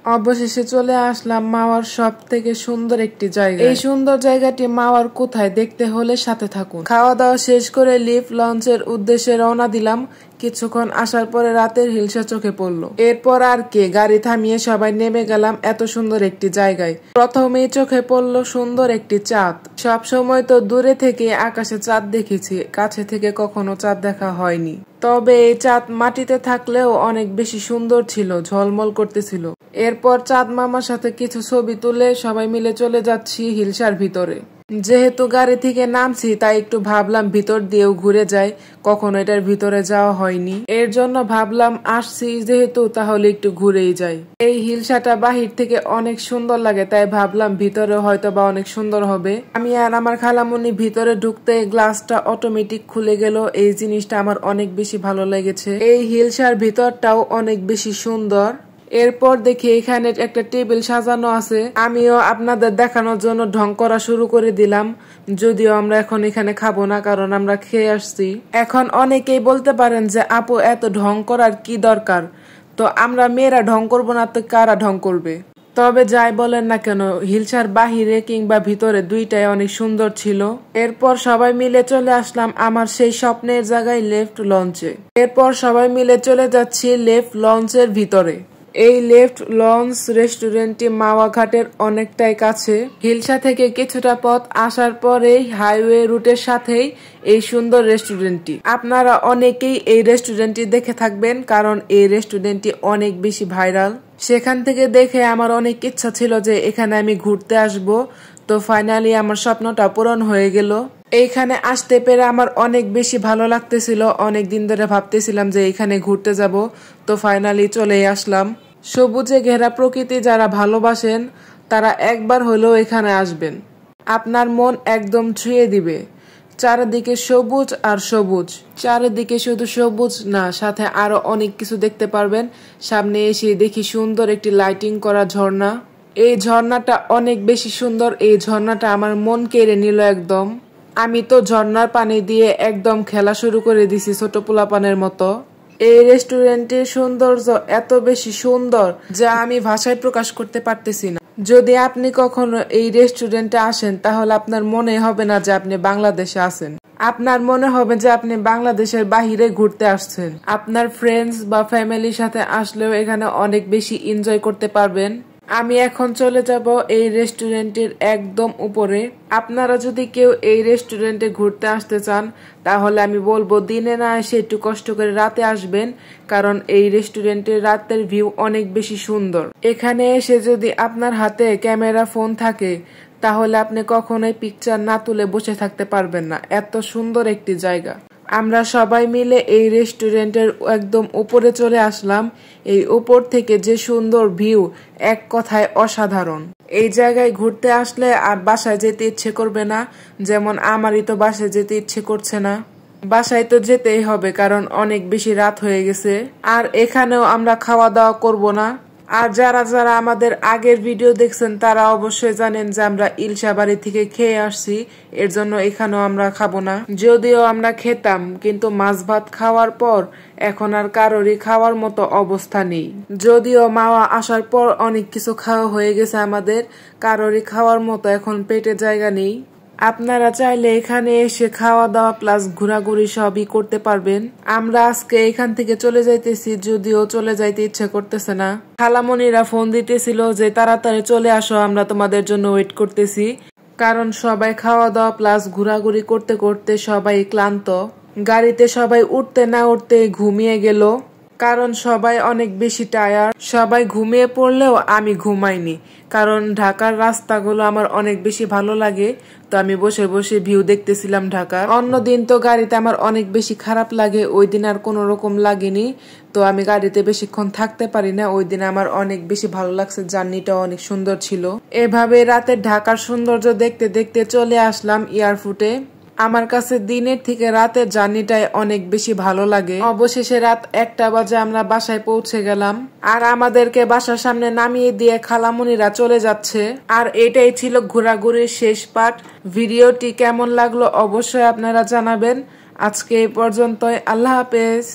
অবশেষে চলে আসলাম মাওয়ার সব থেকে সুন্দর একটি জায়গা। এই সুন্দর জায়গাটি মাওয়ার কোথায় দেখতে হলে সাথে থাকুন। খাওয়া দাওয়া শেষ করে লিফট লঞ্চের উদ্দেশ্যে রওনা দিলাম। কিছুক্ষণ আসার পরে রাতের হিলসা চোখে পড়লো। এরপর আর কে গাড়ি থামিয়ে সবাই নেমে গেলাম এত সুন্দর একটি জায়গায়। প্রথমেই চোখে পড়লো সুন্দর একটি চাঁদ। সব সময় তো দূরে থেকে আকাশে চাঁদ দেখেছি, কাছে থেকে কখনো চাঁদ দেখা হয়নি। তবে এই চাঁদ মাটিতে থাকলেও অনেক বেশি সুন্দর ছিল, ঝলমল করতেছিল। এরপর চাঁদ মামার সাথে কিছু ছবি তুলে সবাই মিলে চলে যাচ্ছি হিলসার ভিতরে। যেহেতু গাড়ি থেকে নামছি তাই একটু ভাবলাম ভিতর দিয়েও ঘুরে যাই, কখনো এটার ভিতরে যাওয়া হয়নি। এর জন্য ভাবলাম আসছি যেহেতু তাহলে একটু ঘুরেই যাই। এই হিলসাটা বাহির থেকে অনেক সুন্দর লাগে, তাই ভাবলাম ভিতরে হয়তো বা অনেক সুন্দর হবে। আমি আর আমার খালামুনি ভিতরে ঢুকতে গ্লাসটা অটোমেটিক খুলে গেল। এই জিনিসটা আমার অনেক বেশি ভালো লেগেছে। এই হিলসার ভিতরটাও অনেক বেশি সুন্দর। এরপর দেখি এখানে একটা টেবিল সাজানো আছে। আমিও আপনাদের দেখানোর জন্য ঢং করা শুরু করে দিলাম, যদিও আমরা এখন এখানে খাবো না, কারণ আমরা খেয়ে আসছি। এখন অনেকেই বলতে পারেন যে আপু এত ঢং করার কি দরকার, তো আমরা মেয়েরা ঢং করবো না তো কারা ঢং করবে? তবে যাই বলেন না কেন, হিলসার বাহিরে কিংবা ভিতরে দুইটাই অনেক সুন্দর ছিল। এরপর সবাই মিলে চলে আসলাম আমার সেই স্বপ্নের জায়গায় লেফট লঞ্চে। এরপর সবাই মিলে চলে যাচ্ছি লেফট লঞ্চের ভিতরে। এই লেফট লঞ্চ রেস্টুরেন্টটি মাওয়া ঘাটের অনেকটাই কাছে। হিলসা থেকে কিছুটা পথ আসার পরেই হাইওয়ে রুটের সাথেই এই সুন্দর রেস্টুরেন্টটি। আপনারা অনেকেই এই রেস্টুরেন্টটি দেখে থাকবেন, কারণ এই রেস্টুরেন্টটি অনেক বেশি ভাইরাল। সেখান থেকে দেখে আমার অনেক ইচ্ছা ছিল যে এখানে আমি ঘুরতে আসব, তো ফাইনালি আমার স্বপ্নটা পূরণ হয়ে গেল। এইখানে আসতে পেরে আমার অনেক বেশি ভালো লাগতেছিল। অনেক দিন ধরে ভাবতেছিলাম যে এখানে ঘুরতে যাব, তো ফাইনালি চলেই আসলাম। সবুজে ঘেরা প্রকৃতি যারা ভালোবাসেন তারা একবার হলেও এখানে আসবেন, আপনার মন একদম ছুঁয়ে দিবে। চারিদিকে সবুজ আর সবুজ, চারিদিকে শুধু সবুজ না, সাথে আরো অনেক কিছু দেখতে পারবেন। সামনে এসে দেখি সুন্দর একটি লাইটিং করা ঝর্ণা। এই ঝর্ণাটা অনেক বেশি সুন্দর। এই ঝর্ণাটা আমার মন কেড়ে নিল একদম। আমি তো ঝর্ণার পানি দিয়ে একদম খেলা শুরু করে দিছি ছোট পোলাপানের মতো। এই রেস্টুরেন্টের সৌন্দর্য এত বেশি সুন্দর যা আমি ভাষায় প্রকাশ করতে পারতেছি না। যদি আপনি কখনো এই রেস্টুরেন্টে আসেন তাহলে আপনার মনে হবে না যে আপনি বাংলাদেশে আছেন, আপনার মনে হবে যে আপনি বাংলাদেশের বাহিরে ঘুরতে আসছেন। আপনার ফ্রেন্ডস বা ফ্যামিলির সাথে আসলেও এখানে অনেক বেশি এনজয় করতে পারবেন। আমি এখন চলে যাব এই রেস্টুরেন্টের একদম উপরে। আপনারা যদি কেউ এই রেস্টুরেন্টে ঘুরতে আসতে চান তাহলে আমি বলবো দিনে না এসে একটু কষ্ট করে রাতে আসবেন, কারণ এই রেস্টুরেন্টের রাতের ভিউ অনেক বেশি সুন্দর। এখানে এসে যদি আপনার হাতে ক্যামেরা ফোন থাকে তাহলে আপনি কখনোই পিকচার না তুলে বসে থাকতে পারবেন না, এত সুন্দর একটি জায়গা। আমরা সবাই মিলে এই রেস্টুরেন্টের একদম উপরে চলে আসলাম। এই উপর থেকে যে সুন্দর ভিউ, এক কথায় অসাধারণ। এই জায়গায় ঘুরতে আসলে আর বাসায় যেতে ইচ্ছে করবে না, যেমন আমারই তো বাসায় যেতে ইচ্ছে করছে না। বাসায় তো যেতেই হবে, কারণ অনেক বেশি রাত হয়ে গেছে। আর এখানেও আমরা খাওয়া দাওয়া করব না। আর যারা যারা আমাদের আগের ভিডিও দেখছেন তারা অবশ্যই জানেন যে আমরা ইলশা বাড়ি থেকে খেয়ে আসছি, এর জন্য এখানেও আমরা খাবো না। যদিও আমরা খেতাম, কিন্তু মাছ ভাত খাওয়ার পর এখন আর কারোরই খাওয়ার মতো অবস্থা নেই। যদিও মাওয়া আসার পর অনেক কিছু খাওয়া হয়ে গেছে আমাদের, কারোরই খাওয়ার মতো এখন পেটে জায়গা নেই। আপনারা চাইলে এখানে এসে খাওয়া দাওয়া প্লাস ঘোরাঘুরি সবই করতে পারবেন। আমরা আজকে এখান থেকে চলে যাইতেছি, যদিও চলে যাইতে ইচ্ছে করতেছে না। খালামণিরা ফোন দিতেছিল যে তাড়াতাড়ি চলে আসো, আমরা তোমাদের জন্য ওয়েট করতেছি, কারণ সবাই খাওয়া দাওয়া প্লাস ঘোরাঘুরি করতে করতে সবাই ক্লান্ত। গাড়িতে সবাই উঠতে না উঠতে ঘুমিয়ে গেল, কারণ সবাই অনেক বেশি টায়ার্ড। সবাই ঘুমিয়ে পড়লেও আমি ঘুমাইনি, কারণ ঢাকার রাস্তাগুলো আমার অনেক বেশি ভালো লাগে, তো আমি বসে বসে ভিউ দেখতেছিলাম ঢাকার। অন্যদিন তো গাড়িতে আমার অনেক বেশি খারাপ লাগে, ওই দিন আর কোনো রকম লাগেনি, তো আমি গাড়িতে বেশিক্ষণ থাকতে পারি না। ওই দিন আমার অনেক বেশি ভালো লাগছে, জার্নিটা অনেক সুন্দর ছিল। এভাবে রাতে ঢাকার সৌন্দর্য দেখতে দেখতে চলে আসলাম এয়ারপোর্টে। আমার কাছে দিনের থেকে রাতের জার্নিটাই অনেক বেশি ভালো লাগে। অবশেষে রাত 1টা বাজে আমরা বাসায় পৌঁছে গেলাম, আর আমাদেরকে বাসার সামনে নামিয়ে দিয়ে খালামুনিরা চলে যাচ্ছে। আর এটাই ছিল ঘোরাঘুরির শেষ পার্ট। ভিডিওটি কেমন লাগলো অবশ্যই আপনারা জানাবেন। আজকে এই পর্যন্তই, আল্লাহ হাফেজ।